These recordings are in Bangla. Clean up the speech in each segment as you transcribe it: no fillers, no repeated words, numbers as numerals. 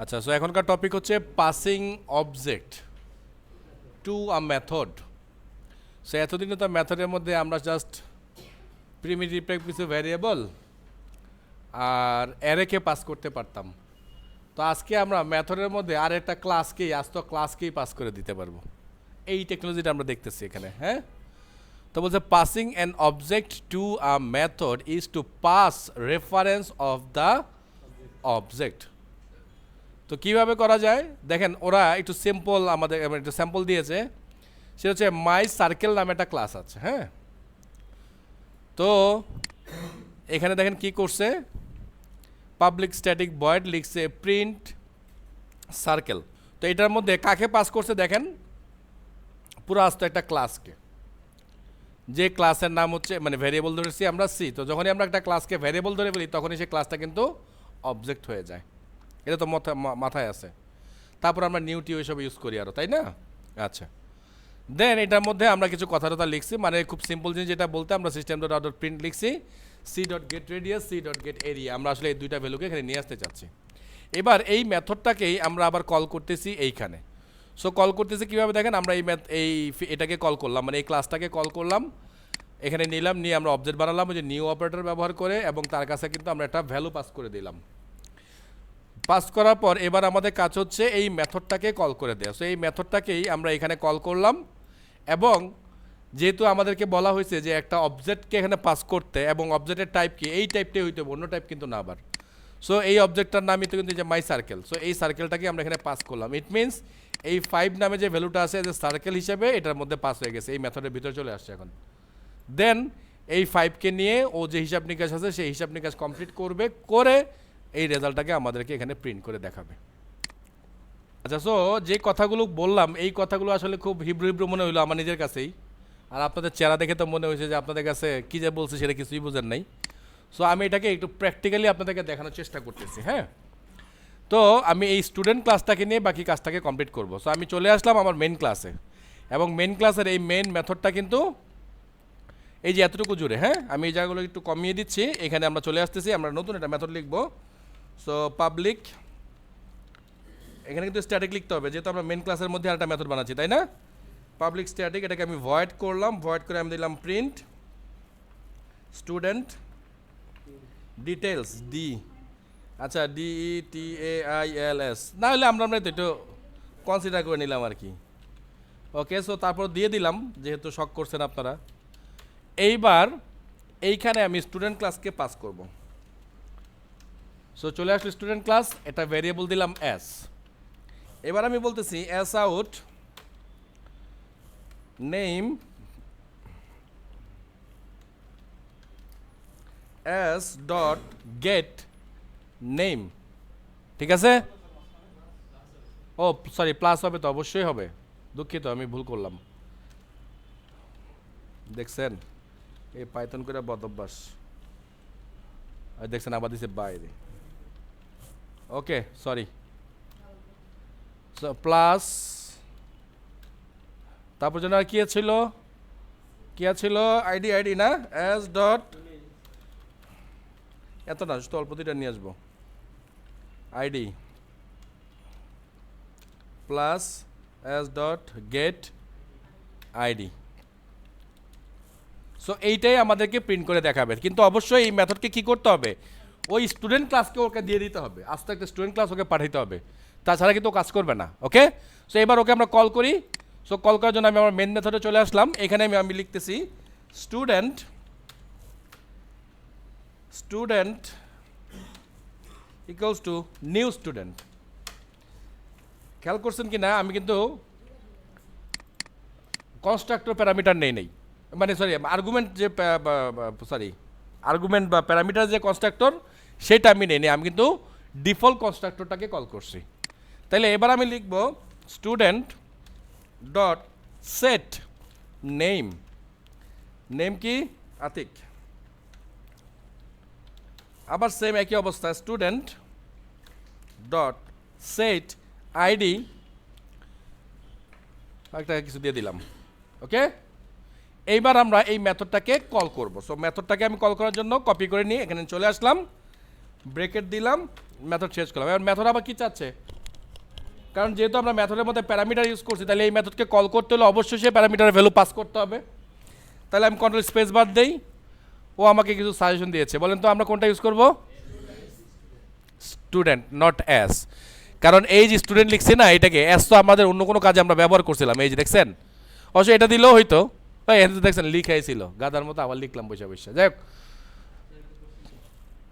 আচ্ছা, সো এখনকার টপিক হচ্ছে passing object to a method. So এতদিনে তো মেথডের মধ্যে আমরা জাস্ট প্রিমিটিভ কিছু ভ্যারিয়েবল আর অ্যারেকে পাস করতে পারতাম। তো আজকে আমরা মেথডের মধ্যে আর একটা ক্লাসকেই পাস করে দিতে পারবো। এই টেকনোলজিটা আমরা দেখতেছি এখানে। হ্যাঁ, তো বলছে passing an object to a method is to pass reference of the object. তো কীভাবে করা যায় দেখেন, ওরা একটু সিম্পল আমাদের একটু স্যাম্পল দিয়েছে। সে হচ্ছে মাই সার্কেল নামে একটা ক্লাস আছে। হ্যাঁ, তো এখানে দেখেন কি করছে, পাবলিক স্ট্যাটিক ভয়েড লিখছে প্রিন্ট সার্কেল। তো এটার মধ্যে কাকে পাস করছে দেখেন, পুরো আস্ত একটা ক্লাসকে, যে ক্লাসের নাম হচ্ছে মানে ভ্যারিয়েবল ধরেছি আমরা সি। তো যখনই আমরা একটা ক্লাসকে ভ্যারিয়েবল ধরে বলি তখনই সেই ক্লাসটা কিন্তু অবজেক্ট হয়ে যায়। এটা তো মাথায় আছে। তারপর আমরা নিউ টিউ এসব ইউজ করি আরও, তাই না? আচ্ছা, দেন এটার মধ্যে আমরা কিছু কথা লিখছি, মানে খুব সিম্পল জিনিস যেটা বলতে আমরা system dot out dot print লিখছি c dot get radius c dot get area. আমরা আসলে এই দুইটা ভ্যালুকে এখানে নিয়ে আসতে চাচ্ছি। এবার এই মেথডটাকেই আমরা আবার কল করতেছি এইখানে। সো কল করতেছি কীভাবে দেখেন, আমরা এটাকে কল করলাম, মানে এই ক্লাসটাকে কল করলাম, এখানে নিলাম, নিয়ে আমরা অবজেক্ট বানালাম ওই যে নিউ অপারেটর ব্যবহার করে, এবং তার কাছে কিন্তু আমরা একটা ভ্যালু পাস করে দিলাম। পাস করার পর এবার আমাদের কাজ হচ্ছে এই মেথডটাকে কল করে দেওয়া। সো এই মেথডটাকেই আমরা এখানে কল করলাম, এবং যেহেতু আমাদেরকে বলা হয়েছে যে একটা অবজেক্টকে এখানে পাস করতে, এবং অবজেক্টের টাইপ কি এই টাইপটাই হইতে হবে, অন্য টাইপ কিন্তু না আবার। সো এই অবজেক্টটার নামই তো কিন্তু যে মাই সার্কেল। সো এই সার্কেলটাকে আমরা এখানে পাস করলাম। ইট মিনস এই 5 নামে যে ভ্যালুটা আছে যে সার্কেল হিসেবে এটার মধ্যে পাস হয়ে গেছে, এই মেথডের ভিতরে চলে আসছে এখন। দেন এই 5কে নিয়ে ও যে হিসাব নিকাশ আছে সেই হিসাব নিকাশ কমপ্লিট করবে, করে এই রেজাল্টটাকে আমাদেরকে এখানে প্রিন্ট করে দেখাবে। আচ্ছা, সো যে কথাগুলো বললাম এই কথাগুলো আসলে খুব হিব্রু মনে হইলো আমার নিজের কাছেই, আর আপনাদের চেহারা দেখে তো মনে হয়েছে যে আপনাদের কাছে কী যে বলছে সেটা কিছুই বোঝেন নাই। সো আমি এটাকে একটু প্র্যাকটিক্যালি আপনাদেরকে দেখানোর চেষ্টা করতেছি। হ্যাঁ, তো আমি এই স্টুডেন্ট ক্লাসটাকে নিয়ে বাকি কাজটাকে কমপ্লিট করব। সো আমি চলে আসলাম আমার মেন ক্লাসে, এবং মেন ক্লাসের এই মেন মেথডটা কিন্তু এই যে এতটুকু জুড়ে। হ্যাঁ, আমি এই জায়গাগুলো একটু কমিয়ে দিচ্ছি, এখানে আমরা চলে আসতেছি, আমরা নতুন একটা মেথড লিখবো। সো পাবলিক, এখানে কিন্তু স্ট্যাটিক লিখতে হবে যেহেতু আমরা মেন ক্লাসের মধ্যে একটা মেথড বানাচ্ছি, তাই না? পাবলিক স্ট্যাটিক, এটাকে আমি ভয়েড করলাম, ভয়েড করে আমি দিলাম প্রিন্ট স্টুডেন্ট ডিটেলস ডি। আচ্ছা, DETAILS না হলে আমরা তো একটু কনসিডার করে নিলাম আর কি। ওকে, সো তারপর দিয়ে দিলাম যেহেতু শখ করছেন আপনারা। এইবার এইখানে আমি স্টুডেন্ট ক্লাসকে পাস করব। সো চলে আসলো স্টুডেন্ট ক্লাস, এটা ভ্যারিয়েবল দিলাম এস। এবার আমি বলতেছি S out name S dot gate name. ঠিক আছে? ও সরি, প্লাস হবে তো, অবশ্যই হবে, দুঃখিত আমি ভুল করলাম। দেখছেন এই পাইথন করে বদ অভ্যাস, দেখছেন আবার দিছে বাইরে। ওকে সরি, সো প্লাস, তারপর জন্য আর কি ছিল আইডি না, এস ডট, এত না শুধু অল্পতিটা নিয়ে আসবো, ID plus S dot gate ID. So এইটাই আমাদেরকে প্রিন্ট করে দেখাবে, কিন্তু অবশ্যই এই মেথডকে কী করতে হবে, ওই স্টুডেন্ট ক্লাসকে ওকে দিয়ে দিতে হবে, আস্তে একটা স্টুডেন্ট ক্লাস ওকে পাঠাইতে হবে, তাছাড়া কিন্তু ও কাজ করবে না। ওকে, সো এবার ওকে আমরা কল করি। সো কল করার জন্য আমি আমার মেন মেথডে চলে আসলাম, এখানে আমি লিখতেছি student equals to new student. খেয়াল করছেন কি না, আমি কিন্তু কনস্ট্রাক্টর প্যারামিটার নেই, মানে আর্গুমেন্ট বা প্যারামিটার যে কনস্ট্রাক্টর সেটা আমি নেই, আমি কিন্তু ডিফল্ট কনস্ট্রাক্টরটাকে কল করছি। তাহলে এবার আমি লিখব স্টুডেন্ট ডট সেট নেম কি আতিক, আবার সেম একই অবস্থা স্টুডেন্ট ডট সেট আইডি, একটা কিছু দিয়ে দিলাম। ওকে, এইবার আমরা এই মেথডটাকে কল করব। সো মেথডটাকে আমি কল করার জন্য কপি করে নিয়ে এখানে চলে আসলাম, ব্রেকেট দিলাম, মেথড শেষ করলাম। এবার মেথড আবার কি চাচ্ছে, কারণ যেহেতু আমরা মেথডের মধ্যে প্যারামিটার ইউজ করছি, তাহলে এই মেথডকে কল করতে হলে অবশ্যই সে প্যারামিটারের ভ্যালু পাস করতে হবে। তাহলে আমি কন্ট্রোল স্পেস বার দেই, ও আমাকে কিছু সাজেশন দিয়েছে। বলেন তো আমরা কোনটা ইউজ করব? Student, not as. কারণ এই যে স্টুডেন্ট লিখছি না, এটাকে অ্যাস তো আমাদের অন্য কোনো কাজে আমরা ব্যবহার করছিলাম। এই যে দেখছেন, অবশ্য এটা দিলেও হয়তো, এখানে দেখছেন লিখাই ছিল, গাদার মতো আবার লিখলাম বসে বসে। যাই হোক,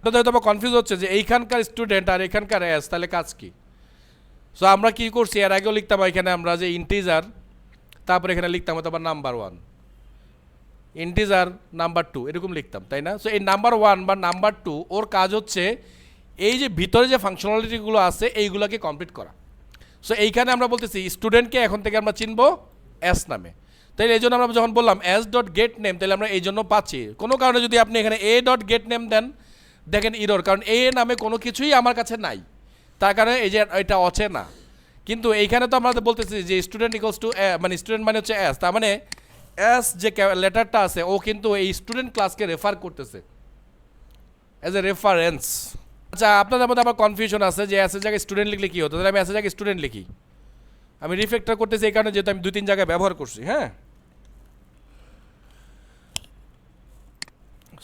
তো হয়তো আমার কনফিউজ হচ্ছে যে এইখানকার স্টুডেন্ট আর এখানকার অ্যাস তাহলে কাজ কি। সো আমরা কি করছি, এর আগেও লিখতাম এখানে আমরা যে ইন্টিজার, তারপরে এখানে লিখতাম হয়তো আবার নাম্বার 1, ইন্টিজার নাম্বার 2 এরকম লিখতাম, তাই না? সো এই নাম্বার 1 বা নাম্বার 2 ওর কাজ হচ্ছে এই যে ভিতরে যে ফাংশনালিটিগুলো আছে এইগুলোকে কমপ্লিট করা। সো এইখানে আমরা বলতেছি স্টুডেন্টকে এখন থেকে আমরা চিনবো অ্যাস নামে। তাইলে এই জন্য আমরা যখন বললাম অ্যাস ডট গেট নেম, তাহলে আমরা এই জন্য পাচ্ছি। কোনো কারণে যদি আপনি এখানে এ ডট গেট নেম দেন, দেখেন ইরর, কারণ এ নামে কোনো কিছুই আমার কাছে নাই, তার কারণে এই যে এটা অচেনা। কিন্তু এইখানে তো আমরা বলতেছি যে স্টুডেন্ট ইকুয়ালস টু, মানে স্টুডেন্ট মানে হচ্ছে অ্যাস, তার মানে অ্যাস যে লেটারটা আছে ও কিন্তু এই স্টুডেন্ট ক্লাসকে রেফার করতেছে অ্যাজ এ রেফারেন্স। আচ্ছা, আপনাদের মধ্যে আবার কনফিউশন আছে যে অ্যাসের জায়গায় স্টুডেন্ট লিখলে কী হতো। তাহলে আমি অ্যাসের জায়গায় স্টুডেন্ট লিখি, আমি রিফ্যাক্টর করতেছি এই কারণে যেহেতু আমি 2-3 জায়গায় ব্যবহার করছি। হ্যাঁ,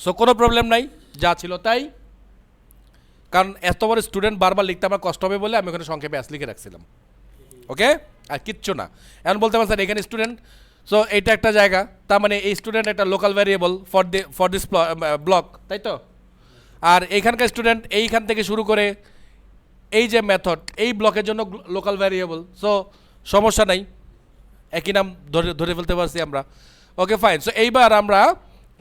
সো কোনো প্রবলেম নাই, যা ছিল তাই। কারণ এত বড় স্টুডেন্ট বারবার লিখতে আমার কষ্ট হবে বলে আমি ওখানে সংক্ষেপে অ্যাস লিখে রাখছিলাম। ওকে, আর কিচ্ছু না। এখন বলতে পারেন স্যার এখানে স্টুডেন্ট, সো এইটা একটা জায়গা, তার মানে এই স্টুডেন্ট একটা local variable for this block, তাই তো? আর এইখানকার স্টুডেন্ট এইখান থেকে শুরু করে এই যে মেথড, এই ব্লকের জন্য লোকাল ভ্যারিয়েবল। সো সমস্যা নাই, একই নাম ধরে ফেলতে পারছি আমরা। Okay fine. সো এইবার আমরা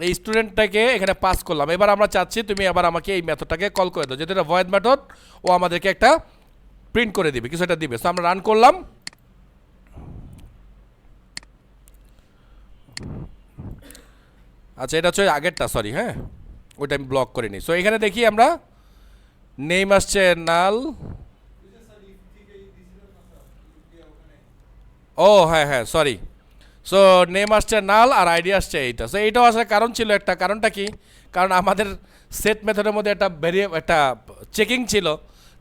এই স্টুডেন্টটাকে এখানে পাস করলাম। এবার আমরা চাচ্ছি তুমি আবার আমাকে এই মেথডটাকে কল করে দাও, যেহেতু এটা ভয়েড মেথড, ও আমাদেরকে একটা প্রিন্ট করে দিবে, কিছু একটা দিবে। সো আমরা রান করলাম। আচ্ছা, এটা হচ্ছে আগেরটা, সরি, হ্যাঁ ওইটা আমি ব্লক করে নিই। সো এখানে দেখি আমরা নেম আসছে নাল, ও হ্যাঁ হ্যাঁ সরি। সো নেম আসছে নাল আর আইডি আসছে এইটা। সো এইটাও আসার কারণ ছিল একটা, কারণটা কি, কারণ আমাদের সেট মেথডের মধ্যে একটা একটা চেকিং ছিল।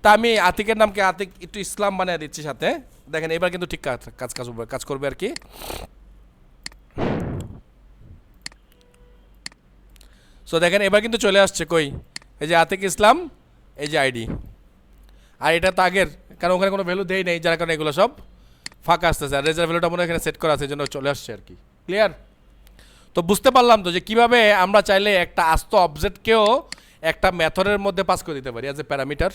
তা আমি আতিকের নামকে আতিক একটু ইসলাম বানিয়ে দিচ্ছি সাথে। দেখেন এবার কিন্তু ঠিক কাজ করবে আর কি। সো দেখেন এবার কিন্তু চলে আসছে কই, এই যে আতিক ইসলাম, এই যে আইডি। আর এটা তো আগের, কারণ ওখানে কোনো ভ্যালু দেই নেই, যার কারণে এগুলো সব ফাঁকা আসতেছে। আর রেজাল্ট ভ্যালুটা মনে এখানে সেট করা আছে, এই জন্য চলে আসছে আর কি। ক্লিয়ার? তো বুঝতে পারলাম তো যে কীভাবে আমরা চাইলে একটা আস্ত অবজেক্টকেও একটা মেথডের মধ্যে পাস করে দিতে পারি অ্যাজ এ প্যারামিটার।